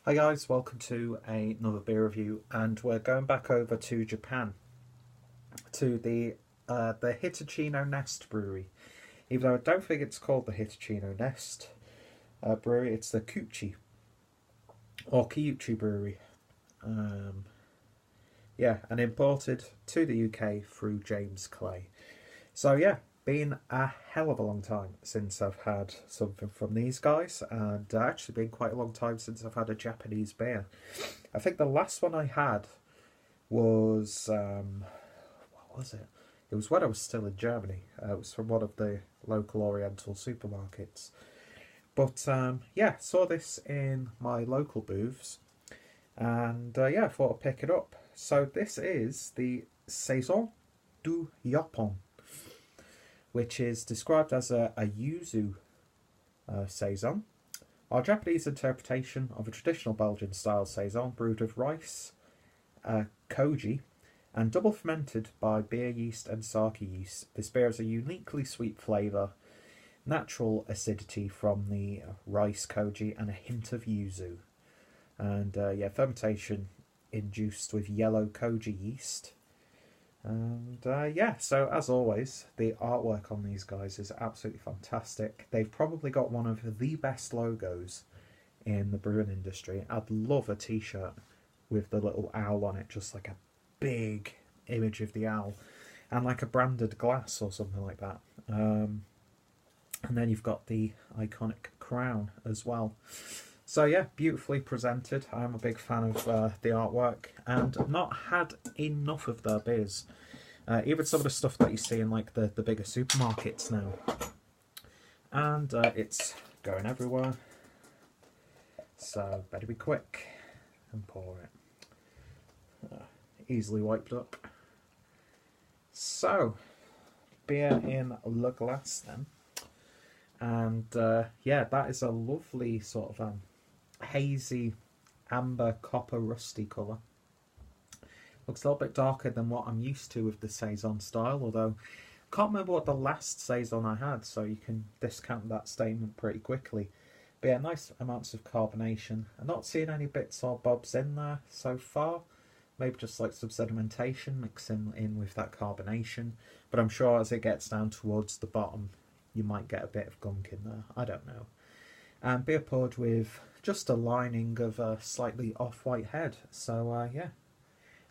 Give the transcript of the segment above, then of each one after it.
Hi guys, welcome to another beer review, and we're going back over to Japan, to the Hitachino Nest Brewery. Even though I don't think it's called the Hitachino Nest Brewery, it's the Kiuchi Brewery. Yeah, and imported to the UK through James Clay. So yeah, been a hell of a long time since I've had something from these guys, and actually been quite a long time since I've had a Japanese beer. I think the last one I had was what was it? It was when I was still in Germany. It was from one of the local Oriental supermarkets. But yeah, saw this in my local booths, and yeah, I thought I'd pick it up. So this is the Saison Du Japon, which is described as a yuzu saison. Our Japanese interpretation of a traditional Belgian-style saison brewed of rice, koji, and double fermented by beer yeast and sake yeast. This beer has a uniquely sweet flavour, natural acidity from the rice koji, and a hint of yuzu. And yeah, fermentation induced with yellow koji yeast. And yeah, so as always, the artwork on these guys is absolutely fantastic. They've probably got one of the best logos in the brewing industry. I'd love a t-shirt with the little owl on it, just like a big image of the owl, and like a branded glass or something like that. And then you've got the iconic crown as well. So yeah, beautifully presented. I'm a big fan of the artwork, and not had enough of their beers. Even some of the stuff that you see in like the bigger supermarkets now. And it's going everywhere. So better be quick and pour it. Easily wiped up. So, beer in the glass then. And yeah, that is a lovely sort of hazy amber copper rusty colour. Looks a little bit darker than what I'm used to with the Saison style, although I can't remember what the last Saison I had, so you can discount that statement pretty quickly. But yeah, nice amounts of carbonation. I'm not seeing any bits or bobs in there so far. Maybe just like some sedimentation mixing in with that carbonation. But I'm sure as it gets down towards the bottom, you might get a bit of gunk in there. I don't know. And beer poured with just a lining of a slightly off-white head. So yeah,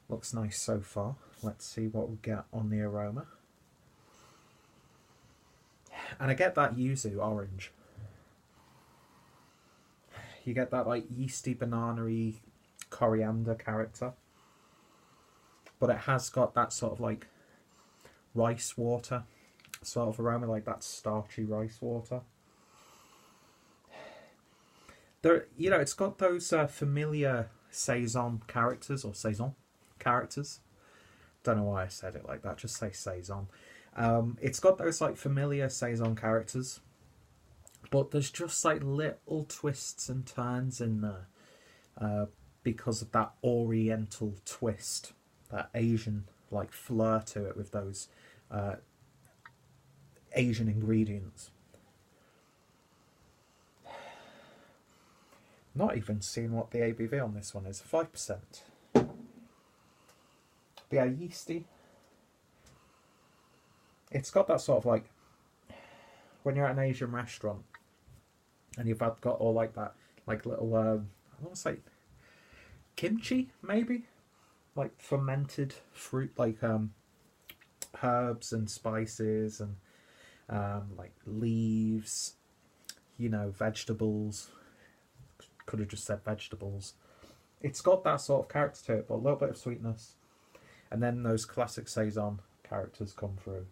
looks nice so far. Let's see what we get on the aroma. And I get that yuzu orange. You get that like yeasty, banana-y, coriander character. But it has got that sort of like rice water sort of aroma, like that starchy rice water. There, you know, it's got those familiar saison characters, or saison characters. Don't know why I said it like that. Just say saison. It's got those like familiar saison characters, but there's just like little twists and turns in there because of that Oriental twist, that Asian like flair to it with those Asian ingredients. Not even seeing what the ABV on this one is. 5%. But yeah, yeasty. It's got that sort of like when you're at an Asian restaurant and you've got all like that, like little I want to say kimchi maybe, like fermented fruit, like herbs and spices and like leaves, you know, vegetables. Could have just said vegetables. It's got that sort of character to it, but a little bit of sweetness. And then those classic Saison characters come through.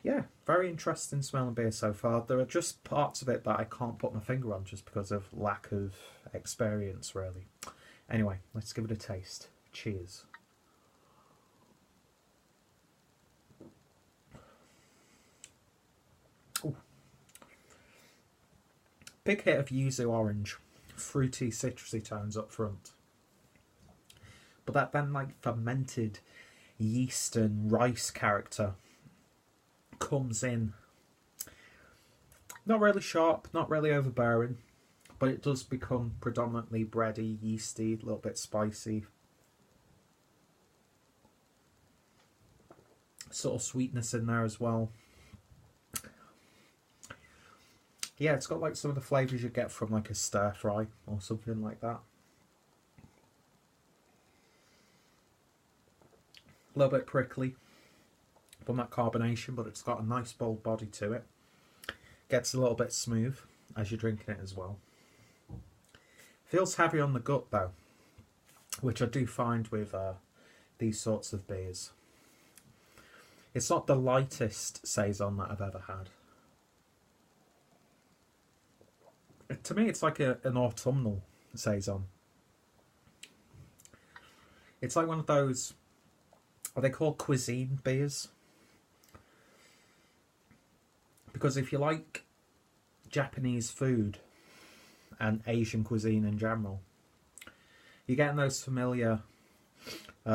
Yeah, very interesting smelling beer so far. There are just parts of it that I can't put my finger on just because of lack of experience, really. Anyway, let's give it a taste. Cheers. Ooh. Big hit of yuzu orange, fruity, citrusy tones up front. But that then like fermented yeast and rice character comes in. Not really sharp, not really overbearing, but it does become predominantly bready, yeasty, a little bit spicy. Sort of sweetness in there as well. Yeah, it's got like some of the flavours you get from like a stir fry or something like that. A little bit prickly from that carbonation, but it's got a nice bold body to it. Gets a little bit smooth as you're drinking it as well. Feels heavy on the gut though, which I do find with these sorts of beers. It's not the lightest Saison that I've ever had. To me, it's like an autumnal Saison. It's like one of those, are they called cuisine beers? Because if you like Japanese food and Asian cuisine in general, you're getting those familiar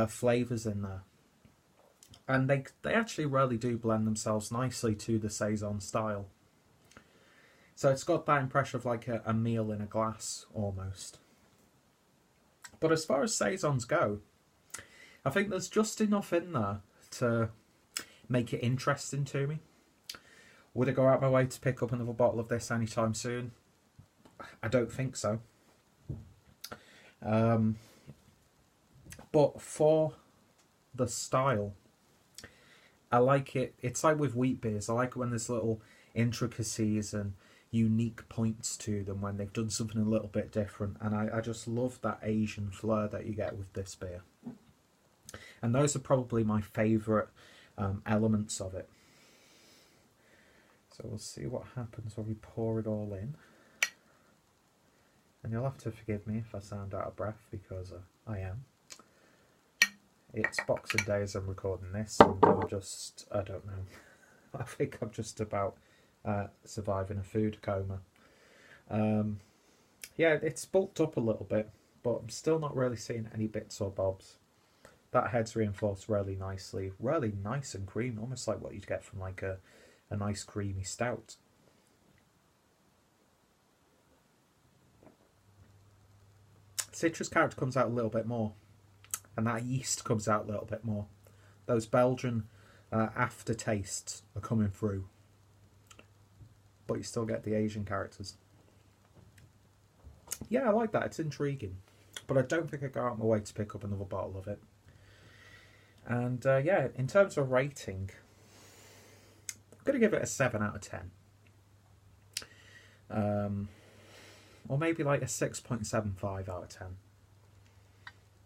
flavours in there. And they actually really do blend themselves nicely to the Saison style. So it's got that impression of like a meal in a glass, almost. But as far as Saisons go, I think there's just enough in there to make it interesting to me. Would I go out my way to pick up another bottle of this anytime soon? I don't think so. But for the style, I like it. It's like with wheat beers. I like it when there's little intricacies and unique points to them, when they've done something a little bit different. And I just love that Asian flair that you get with this beer. And those are probably my favourite elements of it. So we'll see what happens when we pour it all in. And you'll have to forgive me if I sound out of breath, because I am. It's Boxing Day as I'm recording this, and I don't know. I think I'm just about surviving a food coma. Yeah, it's bulked up a little bit, but I'm still not really seeing any bits or bobs. That head's reinforced really nicely. Really nice and creamy, almost like what you'd get from like a nice creamy stout. Citrus character comes out a little bit more, and that yeast comes out a little bit more. Those Belgian aftertastes are coming through, but you still get the Asian characters. Yeah, I like that. It's intriguing, but I don't think I'd go out my way to pick up another bottle of it. And yeah, in terms of rating, I'm going to give it a 7 out of 10. Or maybe like a 6.75 out of 10.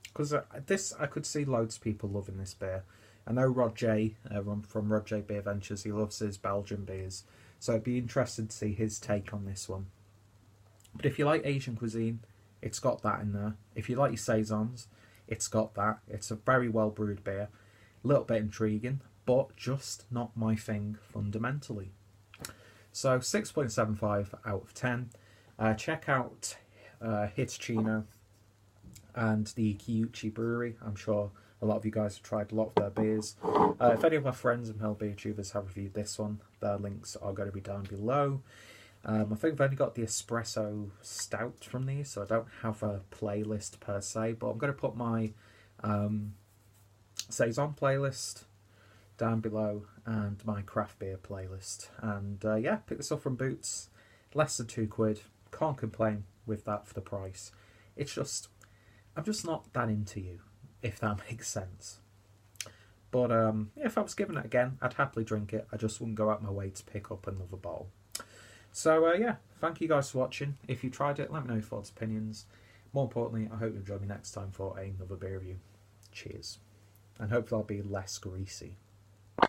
Because this, I could see loads of people loving this beer. I know Rod J from Rod J Beer Ventures, he loves his Belgian beers. So it'd be interesting to see his take on this one. But if you like Asian cuisine, it's got that in there. If you like your Saisons, it's got that. It's a very well brewed beer. A little bit intriguing, but just not my thing fundamentally. So 6.75 out of 10. Check out Hitachino and the Kiuchi Brewery. I'm sure a lot of you guys have tried a lot of their beers. If any of my friends and fellow beer tubers have reviewed this one, their links are going to be down below. I think I've only got the espresso stout from these, so I don't have a playlist per se, but I'm going to put my Saison playlist down below and my craft beer playlist. And yeah, pick this up from Boots, less than £2. Can't complain with that for the price. It's just, I'm just not that into you, if that makes sense. But yeah, if I was given it again, I'd happily drink it. I just wouldn't go out my way to pick up another bottle. So yeah, thank you guys for watching. If you tried it, let me know your thoughts, opinions. More importantly, I hope you'll join me next time for another beer review. Cheers. And hopefully I'll be less greasy.